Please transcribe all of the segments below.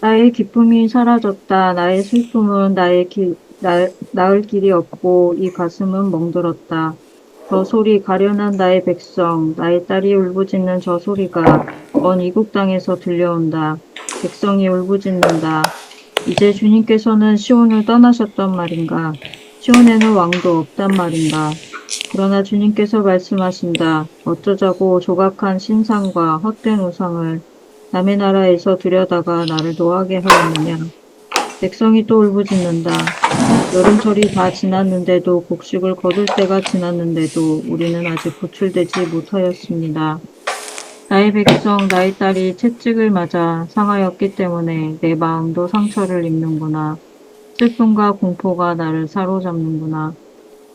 나의 기쁨이 사라졌다. 나의 슬픔은 나을 길이 없고 이 가슴은 멍들었다. 저 소리 가련한 나의 백성, 나의 딸이 울부짖는 저 소리가 먼 이국 땅에서 들려온다. 백성이 울부짖는다. 이제 주님께서는 시온을 떠나셨단 말인가? 시온에는 왕도 없단 말인가? 그러나 주님께서 말씀하신다. 어쩌자고 조각한 신상과 헛된 우상을 남의 나라에서 들여다가 나를 노하게 하였느냐. 백성이 또 울부짖는다. 여름철이 다 지났는데도 곡식을 거둘 때가 지났는데도 우리는 아직 구출되지 못하였습니다. 나의 백성, 나의 딸이 채찍을 맞아 상하였기 때문에 내 마음도 상처를 입는구나. 슬픔과 공포가 나를 사로잡는구나.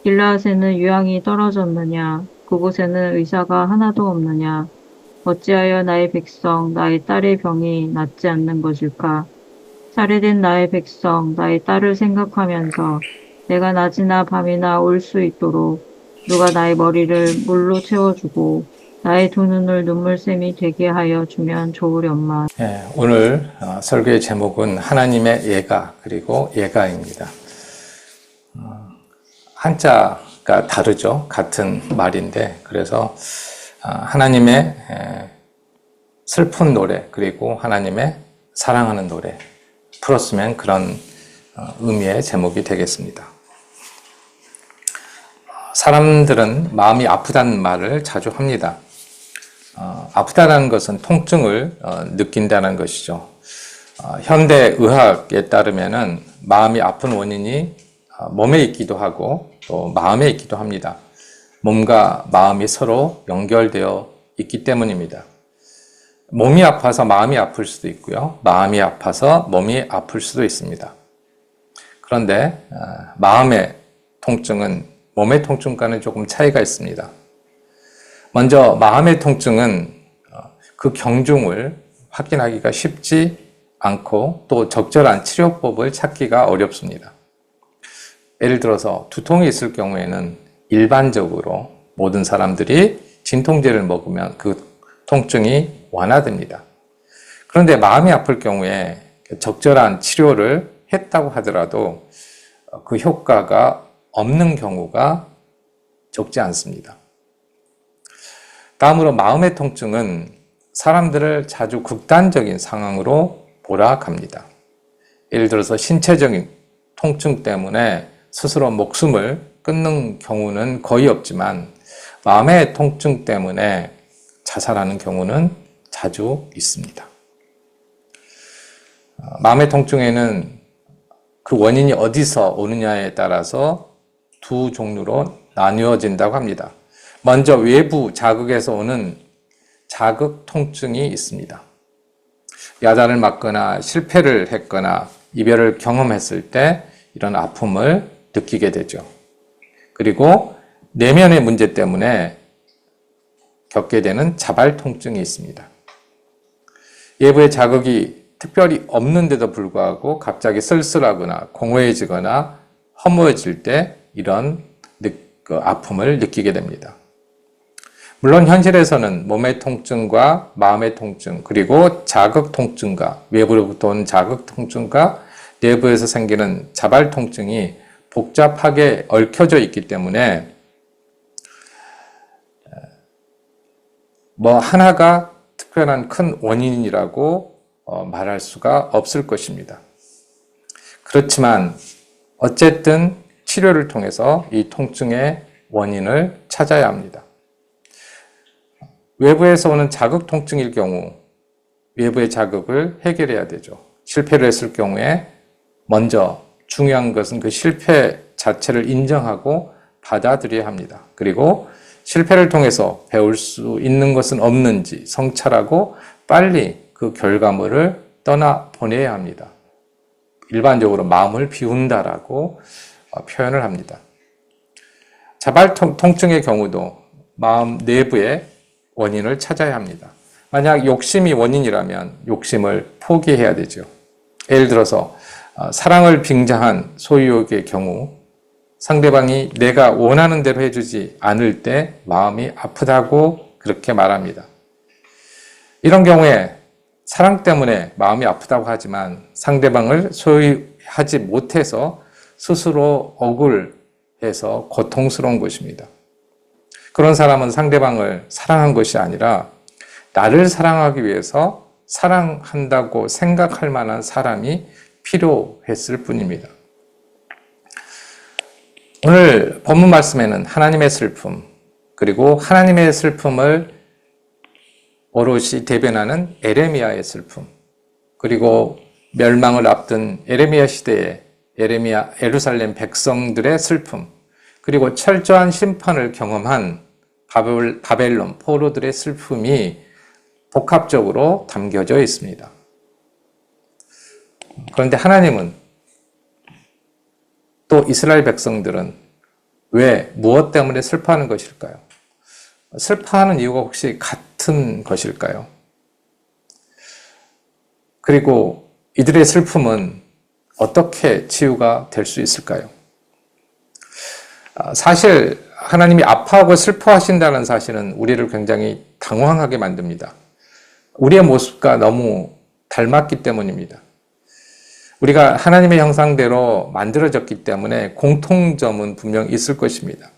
길라앗에는 유황이 떨어졌느냐? 그곳에는 의사가 하나도 없느냐? 어찌하여 나의 백성, 나의 딸의 병이 낫지 않는 것일까? 살해된 나의 백성, 나의 딸을 생각하면서 내가 낮이나 밤이나 올 수 있도록 누가 나의 머리를 물로 채워주고 나의 두 눈을 눈물샘이 되게 하여 주면 좋으련만. 오늘 설교의 제목은 하나님의 예가 그리고 예가입니다. 한자가 다르죠. 같은 말인데 그래서 하나님의 슬픈 노래 그리고 하나님의 사랑하는 노래 풀었으면 그런 의미의 제목이 되겠습니다. 사람들은 마음이 아프다는 말을 자주 합니다. 아프다는 것은 통증을 느낀다는 것이죠. 현대 의학에 따르면은 마음이 아픈 원인이 몸에 있기도 하고 또 마음에 있기도 합니다. 몸과 마음이 서로 연결되어 있기 때문입니다. 몸이 아파서 마음이 아플 수도 있고요. 마음이 아파서 몸이 아플 수도 있습니다. 그런데 마음의 통증은 몸의 통증과는 조금 차이가 있습니다. 먼저 마음의 통증은 그 경중을 확인하기가 쉽지 않고 또 적절한 치료법을 찾기가 어렵습니다. 예를 들어서 두통이 있을 경우에는 일반적으로 모든 사람들이 진통제를 먹으면 그 통증이 완화됩니다. 그런데 마음이 아플 경우에 적절한 치료를 했다고 하더라도 그 효과가 없는 경우가 적지 않습니다. 다음으로 마음의 통증은 사람들을 자주 극단적인 상황으로 몰아갑니다. 예를 들어서 신체적인 통증 때문에 스스로 목숨을 끊는 경우는 거의 없지만 마음의 통증 때문에 자살하는 경우는 자주 있습니다. 마음의 통증에는 그 원인이 어디서 오느냐에 따라서 두 종류로 나뉘어진다고 합니다. 먼저 외부 자극에서 오는 자극 통증이 있습니다. 야단을 맞거나 실패를 했거나 이별을 경험했을 때 이런 아픔을 느끼게 되죠. 그리고 내면의 문제 때문에 겪게 되는 자발 통증이 있습니다. 외부의 자극이 특별히 없는데도 불구하고 갑자기 쓸쓸하거나 공허해지거나 허무해질 때 이런 아픔을 느끼게 됩니다. 물론 현실에서는 몸의 통증과 마음의 통증 그리고 자극 통증과 외부로부터 온 자극 통증과 내부에서 생기는 자발 통증이 복잡하게 얽혀져 있기 때문에 하나가 특별한 큰 원인이라고 말할 수가 없을 것입니다. 그렇지만 어쨌든 치료를 통해서 이 통증의 원인을 찾아야 합니다. 외부에서 오는 자극 통증일 경우 외부의 자극을 해결해야 되죠. 실패를 했을 경우에 먼저 중요한 것은 그 실패 자체를 인정하고 받아들여야 합니다. 그리고 실패를 통해서 배울 수 있는 것은 없는지 성찰하고 빨리 그 결과물을 떠나보내야 합니다. 일반적으로 마음을 비운다라고 표현을 합니다. 자발 통증의 경우도 마음 내부의 원인을 찾아야 합니다. 만약 욕심이 원인이라면 욕심을 포기해야 되죠. 예를 들어서 사랑을 빙자한 소유욕의 경우 상대방이 내가 원하는 대로 해주지 않을 때 마음이 아프다고 그렇게 말합니다. 이런 경우에 사랑 때문에 마음이 아프다고 하지만 상대방을 소유하지 못해서 스스로 억울해서 고통스러운 것입니다. 그런 사람은 상대방을 사랑한 것이 아니라 나를 사랑하기 위해서 사랑한다고 생각할 만한 사람이 필요했을 뿐입니다. 오늘 본문 말씀에는 하나님의 슬픔, 그리고 하나님의 슬픔을 오롯이 대변하는 에레미야의 슬픔, 그리고 멸망을 앞둔 에레미야 시대의 예루살렘 백성들의 슬픔, 그리고 철저한 심판을 경험한 바벨론 포로들의 슬픔이 복합적으로 담겨져 있습니다. 그런데 하나님은 또 이스라엘 백성들은 왜, 무엇 때문에 슬퍼하는 것일까요? 슬퍼하는 이유가 혹시 같은 것일까요? 그리고 이들의 슬픔은 어떻게 치유가 될 수 있을까요? 사실 하나님이 아파하고 슬퍼하신다는 사실은 우리를 굉장히 당황하게 만듭니다. 우리의 모습과 너무 닮았기 때문입니다. 우리가 하나님의 형상대로 만들어졌기 때문에 공통점은 분명 있을 것입니다.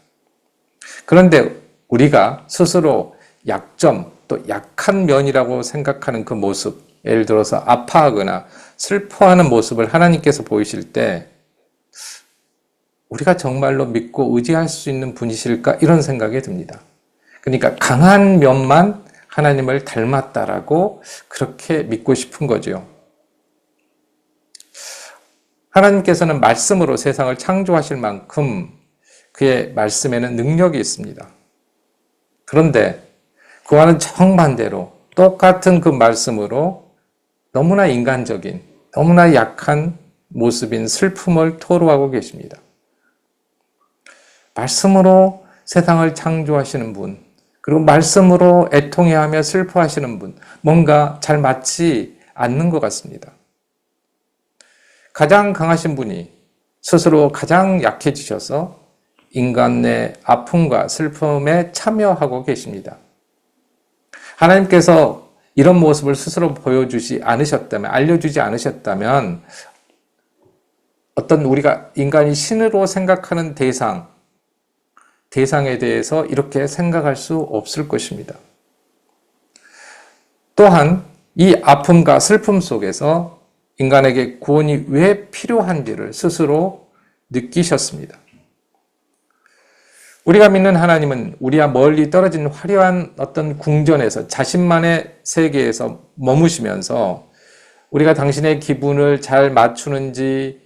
그런데 우리가 스스로 약점, 또 약한 면이라고 생각하는 그 모습, 예를 들어서 아파하거나 슬퍼하는 모습을 하나님께서 보이실 때 우리가 정말로 믿고 의지할 수 있는 분이실까? 이런 생각이 듭니다. 그러니까 강한 면만 하나님을 닮았다라고 그렇게 믿고 싶은 거죠. 하나님께서는 말씀으로 세상을 창조하실 만큼 그의 말씀에는 능력이 있습니다. 그런데 그와는 정반대로 똑같은 그 말씀으로 너무나 인간적인, 너무나 약한 모습인 슬픔을 토로하고 계십니다. 말씀으로 세상을 창조하시는 분, 그리고 말씀으로 애통해하며 슬퍼하시는 분, 뭔가 잘 맞지 않는 것 같습니다. 가장 강하신 분이 스스로 가장 약해지셔서 인간의 아픔과 슬픔에 참여하고 계십니다. 하나님께서 이런 모습을 스스로 보여주지 않으셨다면, 알려주지 않으셨다면 어떤 우리가 인간이 신으로 생각하는 대상에 대해서 이렇게 생각할 수 없을 것입니다. 또한 이 아픔과 슬픔 속에서 인간에게 구원이 왜 필요한지를 스스로 느끼셨습니다. 우리가 믿는 하나님은 우리와 멀리 떨어진 화려한 어떤 궁전에서 자신만의 세계에서 머무시면서 우리가 당신의 기분을 잘 맞추는지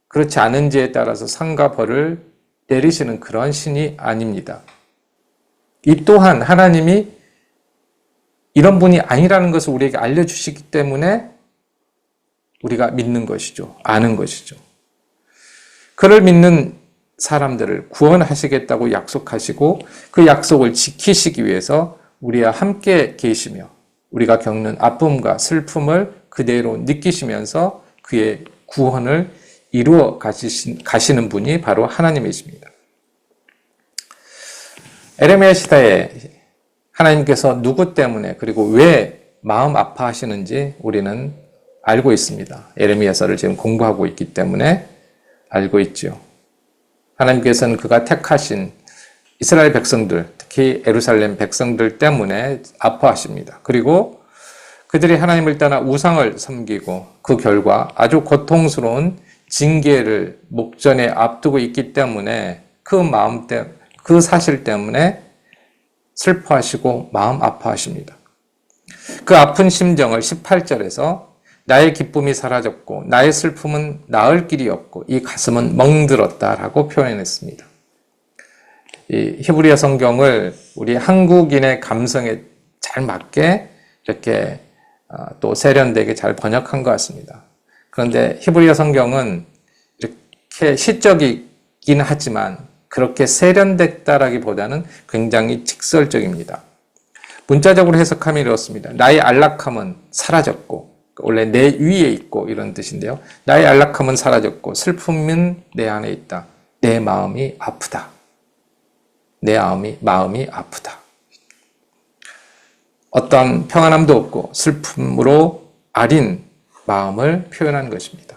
그렇지 않은지에 따라서 상과 벌을 내리시는 그런 신이 아닙니다. 이 또한 하나님이 이런 분이 아니라는 것을 우리에게 알려주시기 때문에 우리가 믿는 것이죠. 아는 것이죠. 그를 믿는 사람들을 구원하시겠다고 약속하시고 그 약속을 지키시기 위해서 우리와 함께 계시며 우리가 겪는 아픔과 슬픔을 그대로 느끼시면서 그의 구원을 이루어 가시는 분이 바로 하나님이십니다. 에레미야 시대에 하나님께서 누구 때문에 그리고 왜 마음 아파하시는지 우리는 알고 있습니다. 에레미야서를 지금 공부하고 있기 때문에 알고 있죠. 하나님께서는 그가 택하신 이스라엘 백성들, 특히 예루살렘 백성들 때문에 아파하십니다. 그리고 그들이 하나님을 떠나 우상을 섬기고 그 결과 아주 고통스러운 징계를 목전에 앞두고 있기 때문에 그 사실 때문에 슬퍼하시고 마음 아파하십니다. 그 아픈 심정을 18절에서 나의 기쁨이 사라졌고 나의 슬픔은 나을 길이 없고 이 가슴은 멍들었다라고 표현했습니다. 이 히브리어 성경을 우리 한국인의 감성에 잘 맞게 이렇게 또 세련되게 잘 번역한 것 같습니다. 그런데 히브리어 성경은 이렇게 시적이긴 하지만 그렇게 세련됐다라기보다는 굉장히 직설적입니다. 문자적으로 해석하면 이렇습니다. 나의 안락함은 사라졌고, 원래 내 위에 있고 이런 뜻인데요. 나의 안락함은 사라졌고 슬픔은 내 안에 있다. 내 마음이 아프다. 내 마음이 아프다. 어떤 평안함도 없고 슬픔으로 아린 마음을 표현한 것입니다.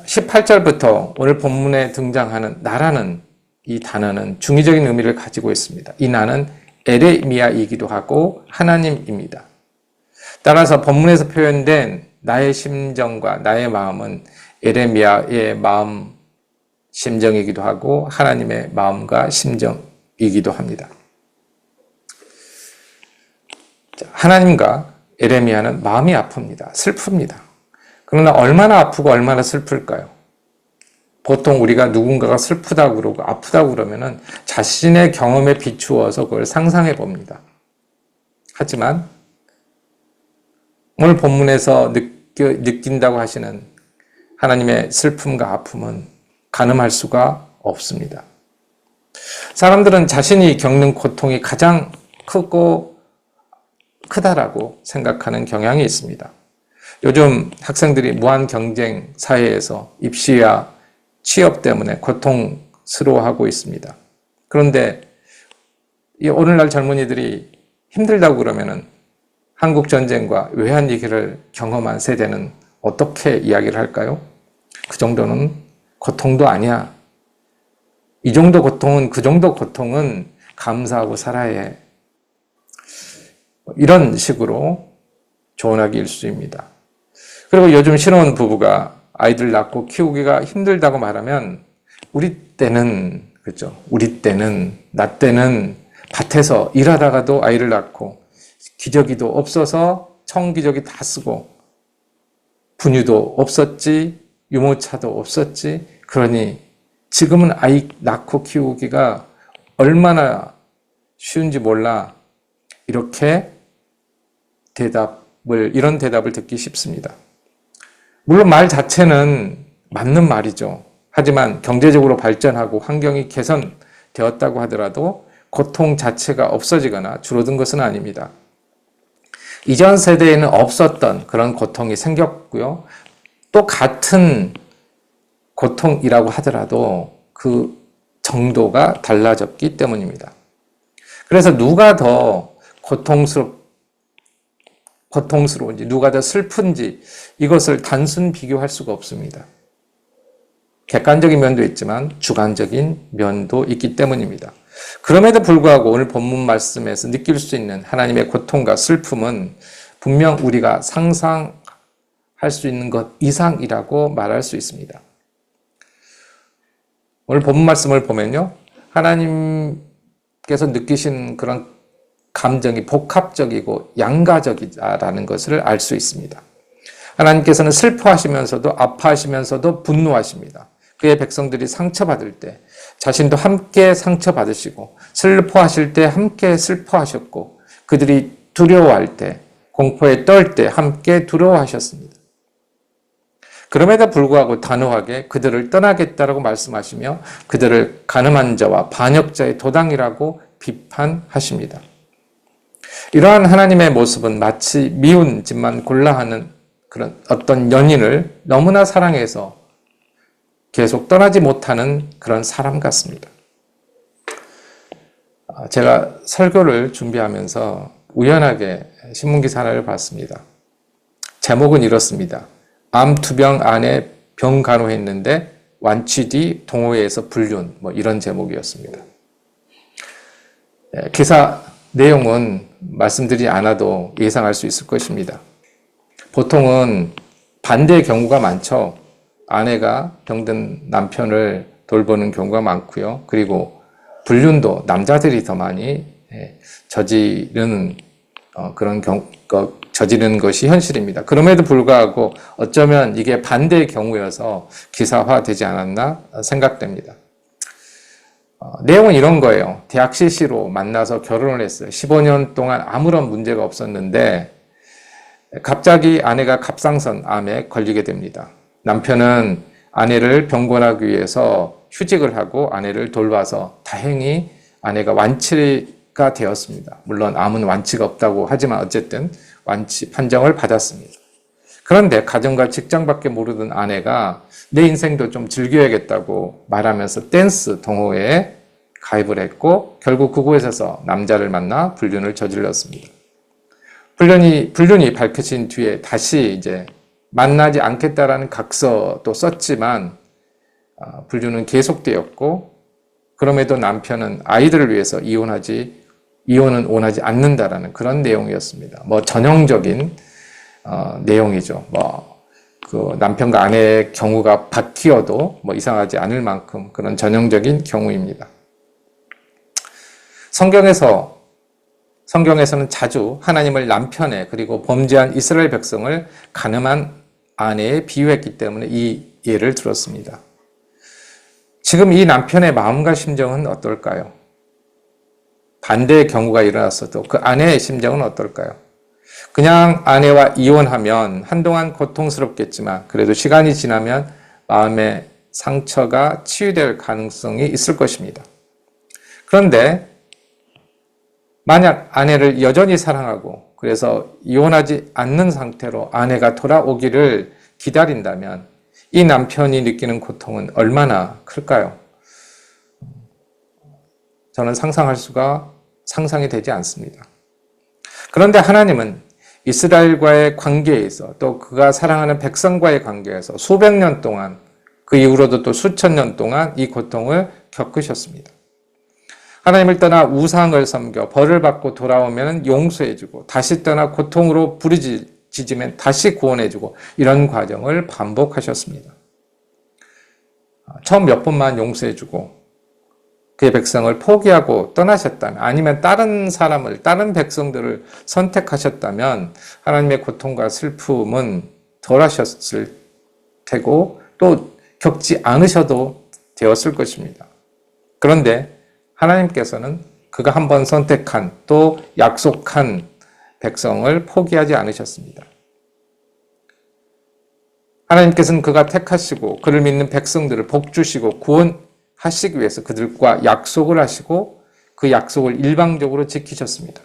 18절부터 오늘 본문에 등장하는 나라는 이 단어는 중의적인 의미를 가지고 있습니다. 이 나는 에레미야이기도 하고 하나님입니다. 따라서 본문에서 표현된 나의 심정과 나의 마음은 에레미야의 마음 심정이기도 하고 하나님의 마음과 심정이기도 합니다. 하나님과 에레미야는 마음이 아픕니다. 슬픕니다. 그러나 얼마나 아프고 얼마나 슬플까요? 보통 우리가 누군가가 슬프다고 그러고 아프다고 그러면은 자신의 경험에 비추어서 그걸 상상해 봅니다. 하지만 오늘 본문에서 느낀다고 하시는 하나님의 슬픔과 아픔은 가늠할 수가 없습니다. 사람들은 자신이 겪는 고통이 가장 크다라고 생각하는 경향이 있습니다. 요즘 학생들이 무한 경쟁 사회에서 입시와 취업 때문에 고통스러워하고 있습니다. 그런데 오늘날 젊은이들이 힘들다고 그러면은 한국 전쟁과 외환 위기를 경험한 세대는 어떻게 이야기를 할까요? 그 정도는 고통도 아니야. 이 정도 고통은, 그 정도 고통은 감사하고 살아야 해. 이런 식으로 조언하기 일쑤입니다. 그리고 요즘 신혼 부부가 아이들 낳고 키우기가 힘들다고 말하면 우리 때는, 그죠? 우리 때는, 나 때는 밭에서 일하다가도 아이를 낳고 기저귀도 없어서 청기저귀 다 쓰고 분유도 없었지, 유모차도 없었지. 그러니 지금은 아이 낳고 키우기가 얼마나 쉬운지 몰라. 이렇게 이런 대답을 듣기 쉽습니다. 물론 말 자체는 맞는 말이죠. 하지만 경제적으로 발전하고 환경이 개선되었다고 하더라도 고통 자체가 없어지거나 줄어든 것은 아닙니다. 이전 세대에는 없었던 그런 고통이 생겼고요. 또 같은 고통이라고 하더라도 그 정도가 달라졌기 때문입니다. 그래서 누가 더 고통스러운지, 누가 더 슬픈지 이것을 단순 비교할 수가 없습니다. 객관적인 면도 있지만 주관적인 면도 있기 때문입니다. 그럼에도 불구하고 오늘 본문 말씀에서 느낄 수 있는 하나님의 고통과 슬픔은 분명 우리가 상상할 수 있는 것 이상이라고 말할 수 있습니다. 오늘 본문 말씀을 보면요, 하나님께서 느끼신 그런 감정이 복합적이고 양가적이다라는 것을 알 수 있습니다. 하나님께서는 슬퍼하시면서도 아파하시면서도 분노하십니다. 그의 백성들이 상처받을 때 자신도 함께 상처받으시고 슬퍼하실 때 함께 슬퍼하셨고 그들이 두려워할 때 공포에 떨 때 함께 두려워하셨습니다. 그럼에도 불구하고 단호하게 그들을 떠나겠다라고 말씀하시며 그들을 간음한 자와 반역자의 도당이라고 비판하십니다. 이러한 하나님의 모습은 마치 미운 집만 골라 하는 그런 어떤 연인을 너무나 사랑해서 계속 떠나지 못하는 그런 사람 같습니다. 제가 설교를 준비하면서 우연하게 신문기사 하나를 봤습니다. 제목은 이렇습니다. 암투병 안에 병 간호했는데 완치 뒤 동호회에서 불륜, 이런 제목이었습니다. 기사 내용은 말씀드리지 않아도 예상할 수 있을 것입니다. 보통은 반대의 경우가 많죠. 아내가 병든 남편을 돌보는 경우가 많고요. 그리고 불륜도 남자들이 더 많이 저지르는 저지르는 것이 현실입니다. 그럼에도 불구하고 어쩌면 이게 반대의 경우여서 기사화되지 않았나 생각됩니다. 내용은 이런 거예요. 대학 CC로 만나서 결혼을 했어요. 15년 동안 아무런 문제가 없었는데 갑자기 아내가 갑상선 암에 걸리게 됩니다. 남편은 아내를 병건하기 위해서 휴직을 하고 아내를 돌봐서 다행히 아내가 완치가 되었습니다. 물론 암은 완치가 없다고 하지만 어쨌든 완치 판정을 받았습니다. 그런데 가정과 직장밖에 모르던 아내가 내 인생도 좀 즐겨야겠다고 말하면서 댄스 동호회에 가입을 했고 결국 그곳에서 남자를 만나 불륜을 저질렀습니다. 불륜이 밝혀진 뒤에 다시 이제 만나지 않겠다라는 각서도 썼지만 불륜은 계속되었고 그럼에도 남편은 아이들을 위해서 이혼은 원하지 않는다라는 그런 내용이었습니다. 뭐 전형적인 내용이죠. 그 남편과 아내의 경우가 바뀌어도 뭐 이상하지 않을 만큼 그런 전형적인 경우입니다. 성경에서는 자주 하나님을 남편에 그리고 범죄한 이스라엘 백성을 간음한 아내에 비유했기 때문에 이 예를 들었습니다. 지금 이 남편의 마음과 심정은 어떨까요? 반대의 경우가 일어났어도 그 아내의 심정은 어떨까요? 그냥 아내와 이혼하면 한동안 고통스럽겠지만 그래도 시간이 지나면 마음의 상처가 치유될 가능성이 있을 것입니다. 그런데 만약 아내를 여전히 사랑하고 그래서 이혼하지 않는 상태로 아내가 돌아오기를 기다린다면 이 남편이 느끼는 고통은 얼마나 클까요? 저는 상상이 되지 않습니다. 그런데 하나님은 이스라엘과의 관계에서 또 그가 사랑하는 백성과의 관계에서 수백 년 동안 그 이후로도 또 수천 년 동안 이 고통을 겪으셨습니다. 하나님을 떠나 우상을 섬겨 벌을 받고 돌아오면 용서해주고 다시 떠나 고통으로 부르짖으면 다시 구원해주고 이런 과정을 반복하셨습니다. 처음 몇 번만 용서해주고 그의 백성을 포기하고 떠나셨다면 아니면 다른 백성들을 선택하셨다면 하나님의 고통과 슬픔은 덜 하셨을 테고 또 겪지 않으셔도 되었을 것입니다. 그런데 하나님께서는 그가 한번 선택한 또 약속한 백성을 포기하지 않으셨습니다. 하나님께서는 그가 택하시고 그를 믿는 백성들을 복주시고 구원하시기 위해서 그들과 약속을 하시고 그 약속을 일방적으로 지키셨습니다.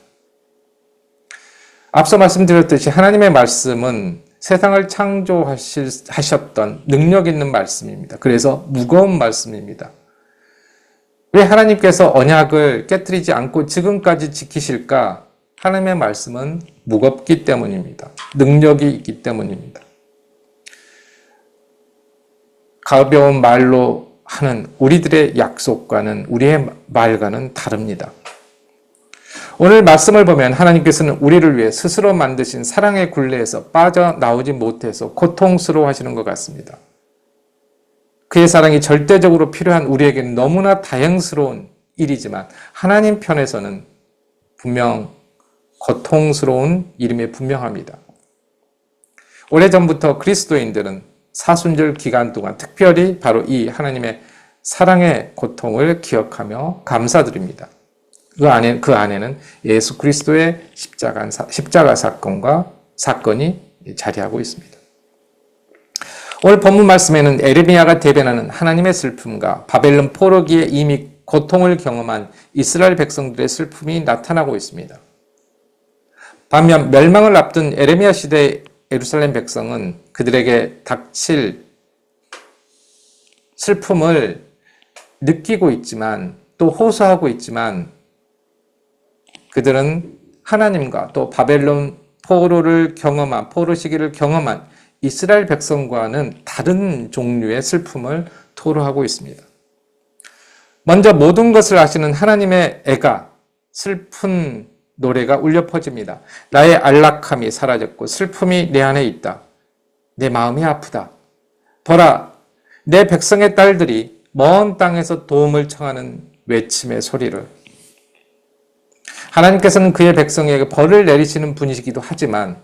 앞서 말씀드렸듯이 하나님의 말씀은 세상을 창조하셨던 능력 있는 말씀입니다. 그래서 무거운 말씀입니다. 왜 하나님께서 언약을 깨뜨리지 않고 지금까지 지키실까? 하나님의 말씀은 무겁기 때문입니다. 능력이 있기 때문입니다. 가벼운 말로 하는 우리들의 약속과는 우리의 말과는 다릅니다. 오늘 말씀을 보면 하나님께서는 우리를 위해 스스로 만드신 사랑의 굴레에서 빠져나오지 못해서 고통스러워하시는 것 같습니다. 그의 사랑이 절대적으로 필요한 우리에게는 너무나 다행스러운 일이지만 하나님 편에서는 분명 고통스러운 일임에 분명합니다. 오래전부터 그리스도인들은 사순절 기간 동안 특별히 바로 이 하나님의 사랑의 고통을 기억하며 감사드립니다. 그 안에는 예수 그리스도의 십자가 사건이 자리하고 있습니다. 오늘 본문 말씀에는 에레미야가 대변하는 하나님의 슬픔과 바벨론 포로기에 이미 고통을 경험한 이스라엘 백성들의 슬픔이 나타나고 있습니다. 반면 멸망을 앞둔 에레미야 시대의 예루살렘 백성은 그들에게 닥칠 슬픔을 느끼고 있지만 또 호소하고 있지만 그들은 하나님과 또 바벨론 포로 시기를 경험한 이스라엘 백성과는 다른 종류의 슬픔을 토로하고 있습니다. 먼저 모든 것을 아시는 하나님의 애가 슬픈 노래가 울려 퍼집니다. 나의 안락함이 사라졌고 슬픔이 내 안에 있다. 내 마음이 아프다. 보라, 내 백성의 딸들이 먼 땅에서 도움을 청하는 외침의 소리를. 하나님께서는 그의 백성에게 벌을 내리시는 분이시기도 하지만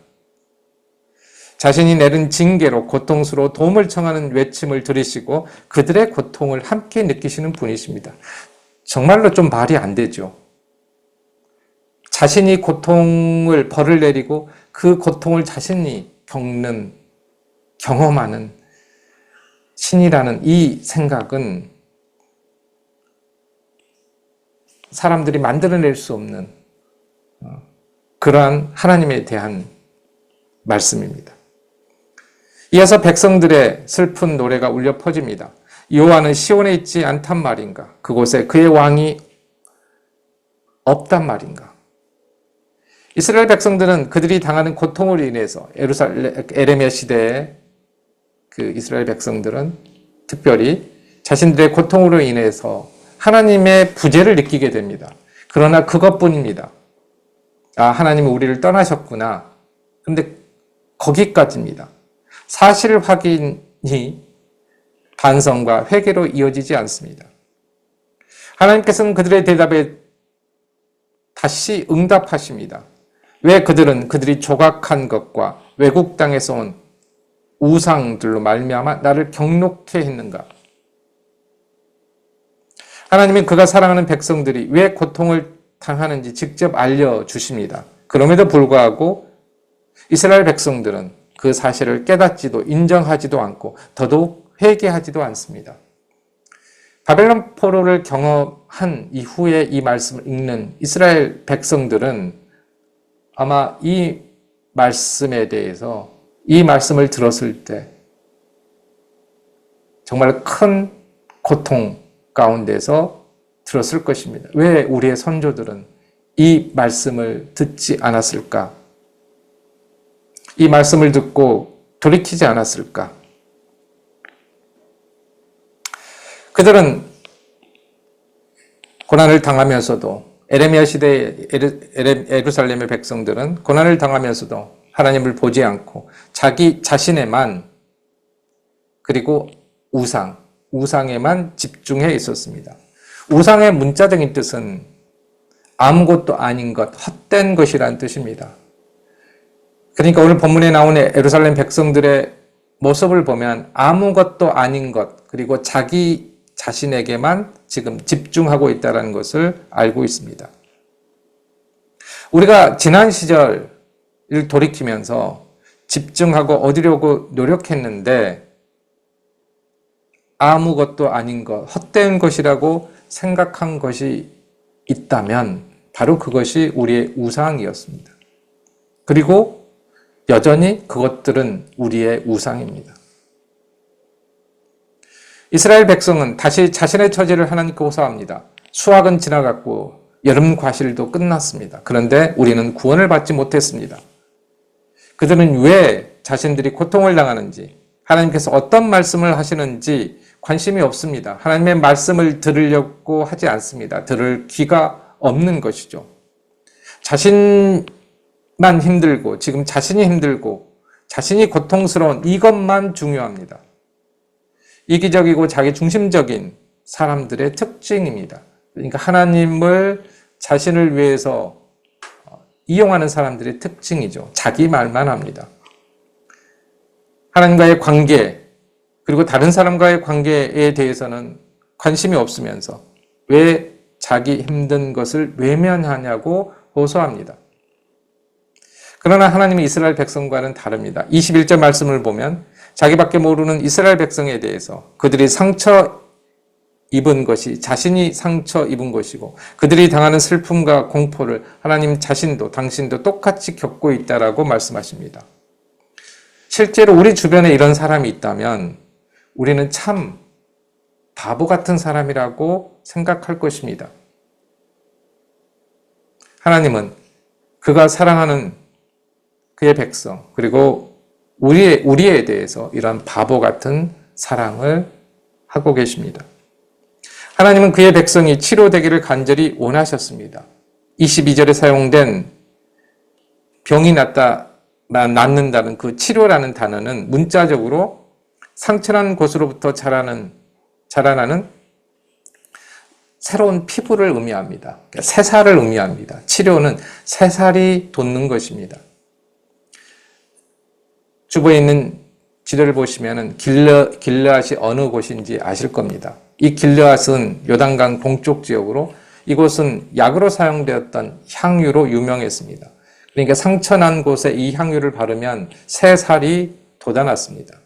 자신이 내린 징계로 고통스러워 도움을 청하는 외침을 들으시고 그들의 고통을 함께 느끼시는 분이십니다. 정말로 좀 말이 안 되죠. 자신이 벌을 내리고 그 고통을 자신이 경험하는 신이라는 이 생각은 사람들이 만들어낼 수 없는 그러한 하나님에 대한 말씀입니다. 이어서 백성들의 슬픈 노래가 울려 퍼집니다. 여호와는 시온에 있지 않단 말인가? 그곳에 그의 왕이 없단 말인가? 이스라엘 백성들은 그들이 당하는 고통으로 인해서 에레미야 시대의 그 이스라엘 백성들은 특별히 자신들의 고통으로 인해서 하나님의 부재를 느끼게 됩니다. 그러나 그것뿐입니다. 아, 하나님이 우리를 떠나셨구나. 근데 거기까지입니다. 사실 확인이 반성과 회개로 이어지지 않습니다. 하나님께서는 그들의 대답에 다시 응답하십니다. 왜 그들이 조각한 것과 외국 땅에서 온 우상들로 말미암아 나를 경록케 했는가? 하나님은 그가 사랑하는 백성들이 왜 고통을 당하는지 직접 알려주십니다. 그럼에도 불구하고 이스라엘 백성들은 그 사실을 깨닫지도 인정하지도 않고 더더욱 회개하지도 않습니다. 바벨론 포로를 경험한 이후에 이 말씀을 읽는 이스라엘 백성들은 아마 이 말씀에 대해서 이 말씀을 들었을 때 정말 큰 고통 가운데서 들었을 것입니다. 왜 우리의 선조들은 이 말씀을 듣지 않았을까? 이 말씀을 듣고 돌이키지 않았을까? 그들은 고난을 당하면서도 에레미야 시대의 예루살렘의 백성들은 고난을 당하면서도 하나님을 보지 않고 자기 자신에만 그리고 우상에만 집중해 있었습니다. 우상의 문자적인 뜻은 아무것도 아닌 것, 헛된 것이라는 뜻입니다. 그러니까 오늘 본문에 나오는 예루살렘 백성들의 모습을 보면 아무것도 아닌 것, 그리고 자기 자신에게만 지금 집중하고 있다는 것을 알고 있습니다. 우리가 지난 시절을 돌이키면서 집중하고 얻으려고 노력했는데 아무것도 아닌 것, 헛된 것이라고 생각한 것이 있다면 바로 그것이 우리의 우상이었습니다. 그리고 여전히 그것들은 우리의 우상입니다. 이스라엘 백성은 다시 자신의 처지를 하나님께 호소합니다. 수확은 지나갔고 여름 과실도 끝났습니다. 그런데 우리는 구원을 받지 못했습니다. 그들은 왜 자신들이 고통을 당하는지, 하나님께서 어떤 말씀을 하시는지 관심이 없습니다. 하나님의 말씀을 들으려고 하지 않습니다. 들을 귀가 없는 것이죠. 자신만 힘들고 지금 자신이 힘들고 자신이 고통스러운 이것만 중요합니다. 이기적이고 자기 중심적인 사람들의 특징입니다. 그러니까 하나님을 자신을 위해서 이용하는 사람들의 특징이죠. 자기 말만 합니다. 하나님과의 관계, 그리고 다른 사람과의 관계에 대해서는 관심이 없으면서 왜 자기 힘든 것을 외면하냐고 호소합니다. 그러나 하나님의 이스라엘 백성과는 다릅니다. 21절 말씀을 보면 자기밖에 모르는 이스라엘 백성에 대해서 그들이 상처 입은 것이 자신이 상처 입은 것이고 그들이 당하는 슬픔과 공포를 하나님 자신도 당신도 똑같이 겪고 있다라고 말씀하십니다. 실제로 우리 주변에 이런 사람이 있다면 우리는 참 바보 같은 사람이라고 생각할 것입니다. 하나님은 그가 사랑하는 그의 백성 그리고 우리에 대해서 이런 바보 같은 사랑을 하고 계십니다. 하나님은 그의 백성이 치료되기를 간절히 원하셨습니다. 22절에 사용된 병이 낫는다는 그 치료라는 단어는 문자적으로 상처난 곳으로부터 자라나는 새로운 피부를 의미합니다. 그러니까 새살을 의미합니다. 치료는 새살이 돋는 것입니다. 주부에 있는 지도를 보시면 길르앗이 어느 곳인지 아실 겁니다. 이 길르앗은 요단강 동쪽 지역으로 이곳은 약으로 사용되었던 향유로 유명했습니다. 그러니까 상처난 곳에 이 향유를 바르면 새살이 돋아났습니다.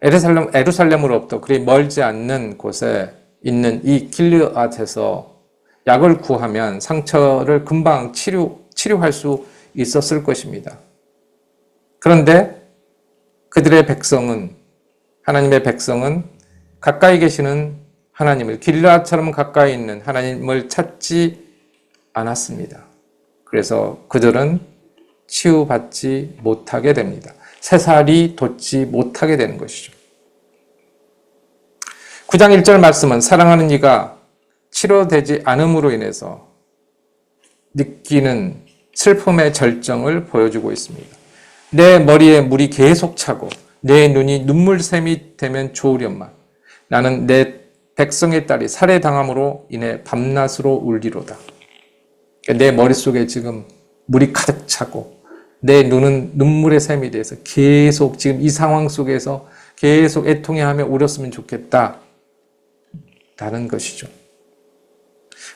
예루살렘으로부터 그리 멀지 않는 곳에 있는 이 길르앗에서 약을 구하면 상처를 금방 치료할 수 있었을 것입니다. 그런데 그들의 백성은, 하나님의 백성은 가까이 계시는 하나님을, 길르앗처럼 가까이 있는 하나님을 찾지 않았습니다. 그래서 그들은 치유받지 못하게 됩니다. 새살이 돋지 못하게 되는 것이죠. 9장 1절 말씀은 사랑하는 이가 치료되지 않음으로 인해서 느끼는 슬픔의 절정을 보여주고 있습니다. 내 머리에 물이 계속 차고 내 눈이 눈물샘이 되면 좋으련만 나는 내 백성의 딸이 살해당함으로 인해 밤낮으로 울리로다. 내 머릿속에 지금 물이 가득 차고 내 눈은 눈물의 샘이 돼서 계속 지금 이 상황 속에서 계속 애통해하며 울었으면 좋겠다. 라는 것이죠.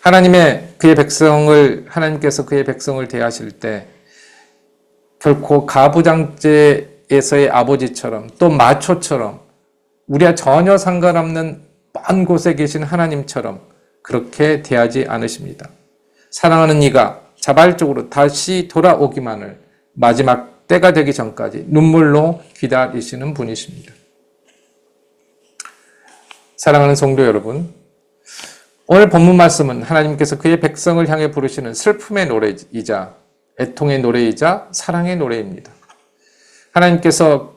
하나님께서 그의 백성을 대하실 때 결코 가부장제에서의 아버지처럼 또 마초처럼 우리와 전혀 상관없는 먼 곳에 계신 하나님처럼 그렇게 대하지 않으십니다. 사랑하는 이가 자발적으로 다시 돌아오기만을 마지막 때가 되기 전까지 눈물로 기다리시는 분이십니다. 사랑하는 성도 여러분, 오늘 본문 말씀은 하나님께서 그의 백성을 향해 부르시는 슬픔의 노래이자 애통의 노래이자 사랑의 노래입니다. 하나님께서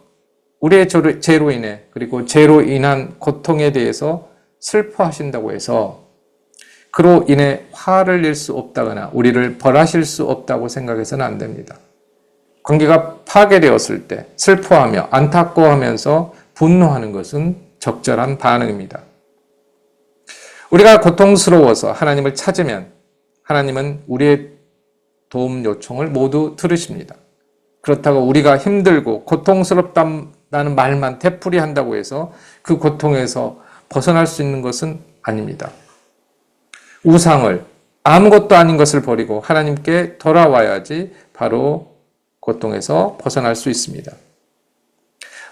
우리의 죄로 인해 그리고 죄로 인한 고통에 대해서 슬퍼하신다고 해서 그로 인해 화를 낼 수 없다거나 우리를 벌하실 수 없다고 생각해서는 안 됩니다. 관계가 파괴되었을 때 슬퍼하며 안타까워하면서 분노하는 것은 적절한 반응입니다. 우리가 고통스러워서 하나님을 찾으면 하나님은 우리의 도움 요청을 모두 들으십니다. 그렇다고 우리가 힘들고 고통스럽다는 말만 되풀이한다고 해서 그 고통에서 벗어날 수 있는 것은 아닙니다. 우상을, 아무것도 아닌 것을 버리고 하나님께 돌아와야지 바로 고통에서 벗어날 수 있습니다.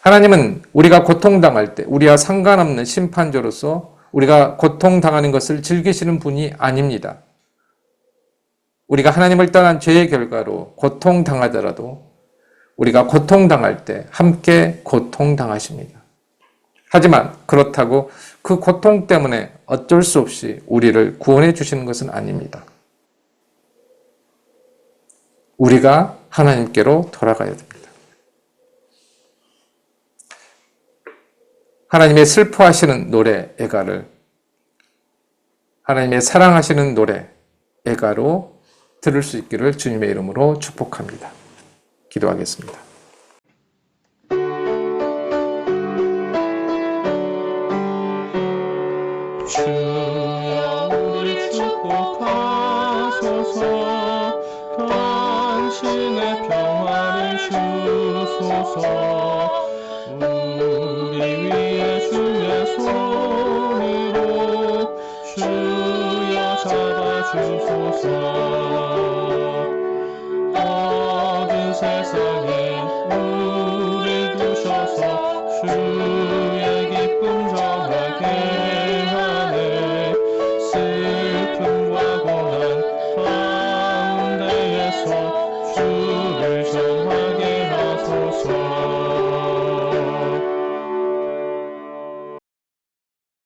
하나님은 우리가 고통당할 때 우리와 상관없는 심판조로서 우리가 고통당하는 것을 즐기시는 분이 아닙니다. 우리가 하나님을 떠난 죄의 결과로 고통당하더라도 우리가 고통당할 때 함께 고통당하십니다. 하지만 그렇다고 그 고통 때문에 어쩔 수 없이 우리를 구원해 주시는 것은 아닙니다. 우리가 하나님께로 돌아가야 됩니다. 하나님의 슬퍼하시는 노래 애가를 하나님의 사랑하시는 노래 애가로 들을 수 있기를 주님의 이름으로 축복합니다. 기도하겠습니다. 주여 우리 축복하소서. 당신의 평화를 주소서. 우리 위에 주의 손으로 주여 잡아주소서.